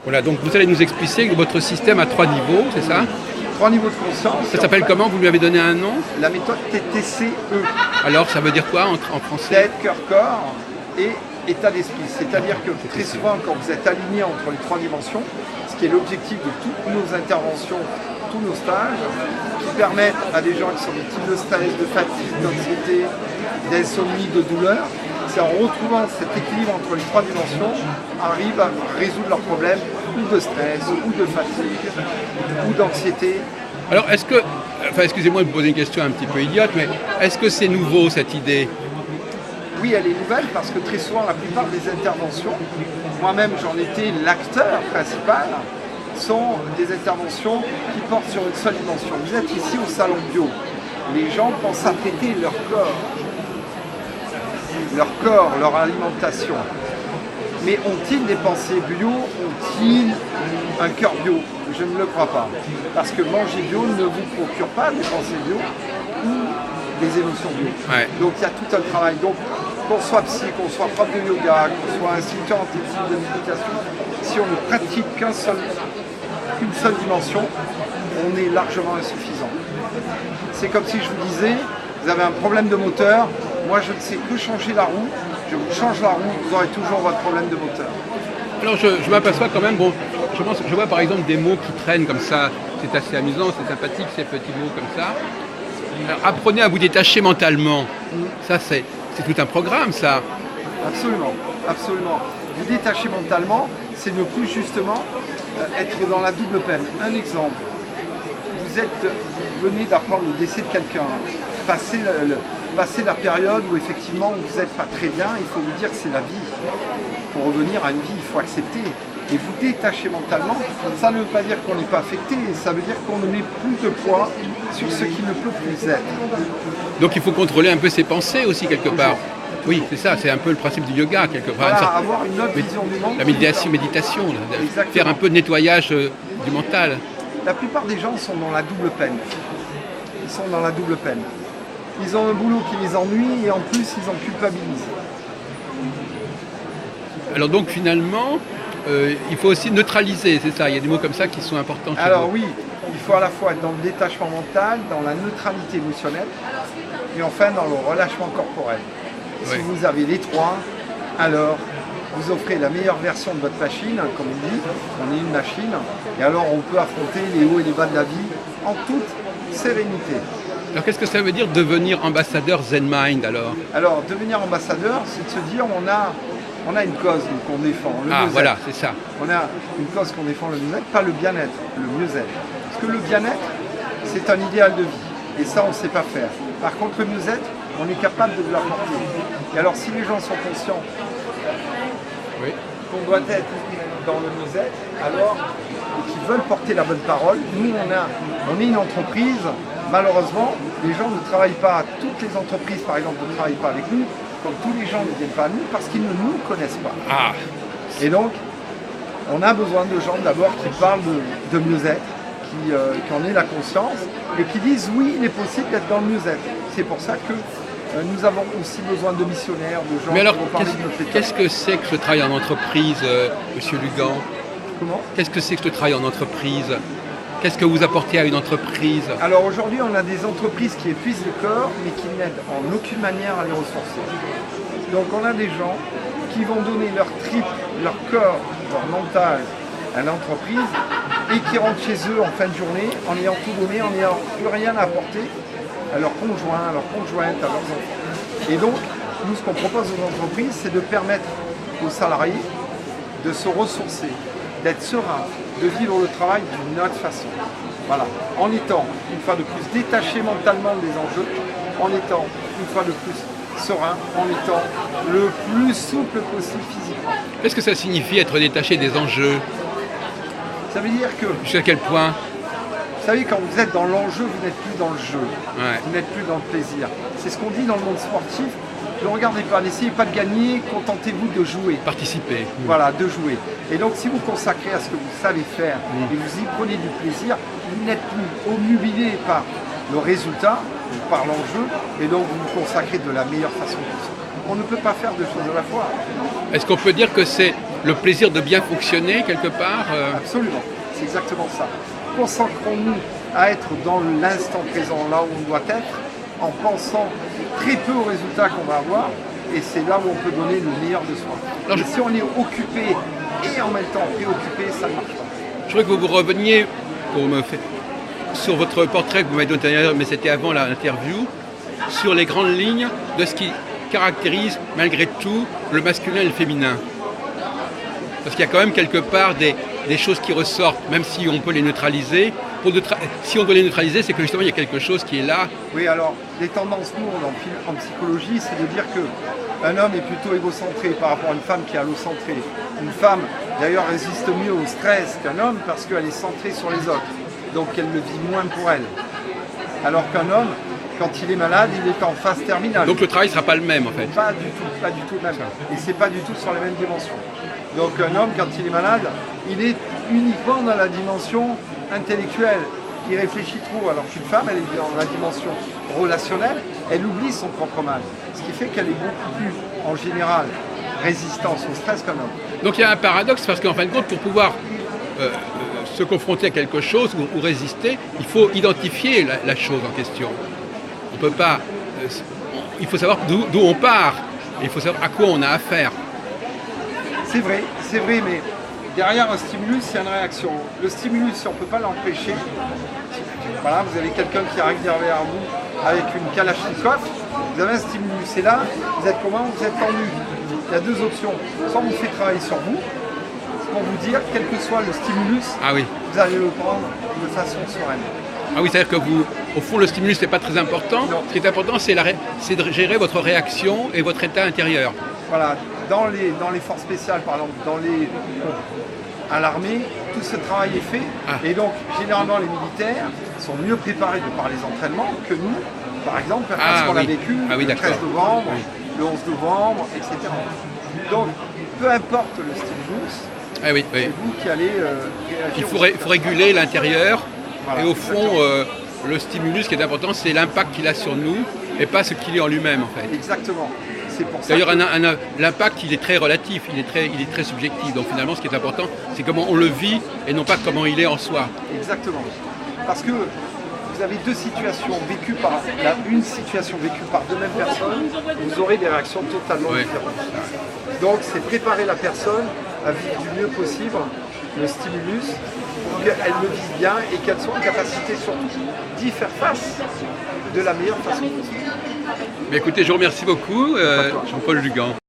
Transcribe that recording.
Voilà, donc vous allez nous expliquer votre système à 3 niveaux, c'est ça? 3 niveaux de conscience. Ça s'appelle comment? Vous lui avez donné un nom? La méthode TTCE. Alors, ça veut dire quoi en français? Tête, cœur, corps et état d'esprit. C'est-à-dire que très souvent, quand vous êtes aligné entre les 3 dimensions, ce qui est l'objectif de toutes nos interventions, tous nos stages, qui permettent à des gens qui sont victimes de stress, de fatigue, d'anxiété, d'insomnie, de douleur, c'est en retrouvant cet équilibre entre les 3 dimensions, arrivent à résoudre leurs problèmes ou de stress, ou de fatigue, ou d'anxiété. Alors, excusez-moi de vous poser une question un petit peu idiote, mais est-ce que c'est nouveau cette idée? Oui, elle est nouvelle parce que très souvent, la plupart des interventions, moi-même j'en étais l'acteur principal, sont des interventions qui portent sur une seule dimension. Vous êtes ici au salon bio. Les gens pensent à traiter leur alimentation. Mais ont-ils des pensées bio? Ont-ils un cœur bio? Je ne le crois pas. Parce que manger bio ne vous procure pas des pensées bio ou des émotions bio. Ouais. Donc il y a tout un travail. Donc qu'on soit psy, qu'on soit prof de yoga, qu'on soit instructeur en technique de méditation, si on ne pratique qu'une seule dimension, on est largement insuffisant. C'est comme si je vous disais, vous avez un problème de moteur, moi je ne sais que changer la roue, je vous change la roue, vous aurez toujours votre problème de moteur. Alors je m'aperçois quand même, bon, je vois par exemple des mots qui traînent comme ça, c'est assez amusant, c'est sympathique ces petits mots comme ça. Alors, apprenez à vous détacher mentalement, ça c'est tout un programme ça. Absolument, absolument. Vous détacher mentalement, c'est ne plus justement être dans la double peine. Un exemple, vous venez d'apprendre le décès de quelqu'un, passer la période où effectivement vous n'êtes pas très bien, il faut vous dire que c'est la vie. Pour revenir à une vie, il faut accepter. Et vous détacher mentalement, ça ne veut pas dire qu'on n'est pas affecté, ça veut dire qu'on ne met plus de poids sur ce qui ne peut plus être. Donc il faut contrôler un peu ses pensées aussi quelque part. Oui, c'est ça, c'est un peu le principe du yoga quelque part. Voilà, avoir une autre vision du monde. La méditation là, faire un peu de nettoyage du mental. La plupart des gens sont dans la double peine. Ils sont dans la double peine. Ils ont un boulot qui les ennuie et en plus ils en culpabilisent. Alors donc finalement, il faut aussi neutraliser, c'est ça, il y a des mots comme ça qui sont importants chez Alors vous. oui, il faut à la fois être dans le détachement mental, dans la neutralité émotionnelle et enfin dans le relâchement corporel. Si Oui. vous avez les 3, alors vous offrez la meilleure version de votre machine, comme on dit, on est une machine, et alors on peut affronter les hauts et les bas de la vie en toute sérénité. Alors qu'est-ce que ça veut dire devenir ambassadeur Zen Mind alors? Alors devenir ambassadeur, c'est de se dire on a une cause qu'on défend, le Ah mieux-être. voilà, c'est ça. On a une cause qu'on défend, le mieux-être, pas le bien-être, le mieux-être. Parce que le bien-être, c'est un idéal de vie, et ça on ne sait pas faire. Par contre le mieux-être, on est capable de l'apporter. Et alors si les gens sont conscients Oui. qu'on doit être dans le mieux-être, alors qu'ils veulent porter la bonne parole, nous on est une entreprise, malheureusement, les gens ne travaillent pas, toutes les entreprises par exemple ne travaillent pas avec nous, comme tous les gens ne viennent pas à nous parce qu'ils ne nous connaissent pas. Ah, Et donc, on a besoin de gens d'abord qui parlent de mieux-être, qui en aient la conscience et qui disent oui, il est possible d'être dans le mieux-être. C'est pour ça que nous avons aussi besoin de missionnaires, de gens mais alors qui vont parler de notre qu'est-ce que c'est que ce travail en entreprise, Monsieur Lugan? Comment ? Qu'est-ce que c'est que ce travail en entreprise? Qu'est-ce que vous apportez à une entreprise? Alors aujourd'hui, on a des entreprises qui épuisent le corps, mais qui n'aident en aucune manière à les ressourcer. Donc on a des gens qui vont donner leur trip, leur corps, leur mental à l'entreprise et qui rentrent chez eux en fin de journée en ayant tout donné, en n'ayant plus rien à apporter à leurs conjoints, à leurs conjointes, à leurs enfants. Et donc, nous, ce qu'on propose aux entreprises, c'est de permettre aux salariés de se ressourcer, d'être serein, de vivre le travail d'une autre façon. Voilà, en étant une fois de plus détaché mentalement des enjeux, en étant une fois de plus serein, en étant le plus souple possible physiquement. Qu'est-ce que ça signifie être détaché des enjeux? Ça veut dire que, Jusqu'à quel point? vous savez, quand vous êtes dans l'enjeu, vous n'êtes plus dans le jeu, Ouais. vous n'êtes plus dans le plaisir. C'est ce qu'on dit dans le monde sportif, ne regardez pas, n'essayez pas de gagner, contentez-vous de jouer. Participer. Voilà, de jouer. Et donc si vous consacrez à ce que vous savez faire et vous y prenez du plaisir, vous n'êtes plus obnubilé par le résultat, par l'enjeu, et donc vous vous consacrez de la meilleure façon possible. On ne peut pas faire deux choses à la fois. Est-ce qu'on peut dire que c'est le plaisir de bien fonctionner quelque part. Absolument, c'est exactement ça. Concentrons-nous à être dans l'instant présent, là où on doit être, en pensant très peu aux résultats qu'on va avoir, et c'est là où on peut donner le meilleur de soi. Alors, si on est occupé et en même temps préoccupé, ça ne marche pas. Je voudrais que vous reveniez sur votre portrait que vous m'avez donné, mais c'était avant l'interview, sur les grandes lignes de ce qui caractérise malgré tout le masculin et le féminin. Parce qu'il y a quand même quelque part des choses qui ressortent, même si on peut les neutraliser. Si on doit les neutraliser, c'est que justement il y a quelque chose qui est là. Oui, alors les tendances lourdes en psychologie, c'est de dire qu'un homme est plutôt égocentré par rapport à une femme qui est allocentrée. Une femme, d'ailleurs, résiste mieux au stress qu'un homme parce qu'elle est centrée sur les autres. Donc elle le vit moins pour elle. Alors qu'un homme, quand il est malade, il est en phase terminale. Donc le travail ne sera pas le même en fait. Pas du tout le même. Et c'est pas du tout sur les mêmes dimensions. Donc un homme, quand il est malade, il est uniquement dans la dimension intellectuelle. Il réfléchit trop, alors qu'une femme, elle est dans la dimension relationnelle, elle oublie son propre mal. Ce qui fait qu'elle est beaucoup plus, en général, résistante au stress qu'un homme. Donc il y a un paradoxe parce qu'en fin de compte, pour pouvoir se confronter à quelque chose ou résister, il faut identifier la chose en question. On peut pas. Il faut savoir d'où on part. Il faut savoir à quoi on a affaire. C'est vrai, mais derrière un stimulus, il y a une réaction. Le stimulus, si on ne peut pas l'empêcher, voilà, vous avez quelqu'un qui arrive derrière vous avec une Kalachnikov, vous avez un stimulus. Et là, vous êtes comment? Vous êtes tendu. Il y a deux options. Soit on vous fait travailler sur vous, pour vous dire, quel que soit le stimulus, vous allez le prendre de façon sereine. Ah oui, c'est-à-dire que vous, au fond, le stimulus n'est pas très important. Non. Ce qui est important, c'est de gérer votre réaction et votre état intérieur. Voilà, dans les forces spéciales, par exemple, à l'armée, tout ce travail est fait. Et donc, généralement, les militaires sont mieux préparés par les entraînements que nous, par exemple, parce qu'on a vécu le 13 novembre, le 11 novembre, etc. Donc, peu importe le stimulus, c'est vous qui allez réagir. Il faut réguler l'intérieur. Voilà, et au fond, le stimulus, ce qui est important, c'est l'impact qu'il a sur nous et pas ce qu'il est en lui-même, en fait. Exactement. D'ailleurs, l'impact, il est très relatif, il est très subjectif. Donc finalement, ce qui est important, c'est comment on le vit et non pas comment il est en soi. Exactement. Parce que vous avez deux situations vécues une situation vécue par deux mêmes personnes, vous aurez des réactions totalement différentes. Donc c'est préparer la personne à vivre du mieux possible le stimulus, pour qu'elle le vive bien et qu'elle soit en capacité surtout d'y faire face de la meilleure façon possible. Mais écoutez, je vous remercie beaucoup, Jean-Paul Lugan.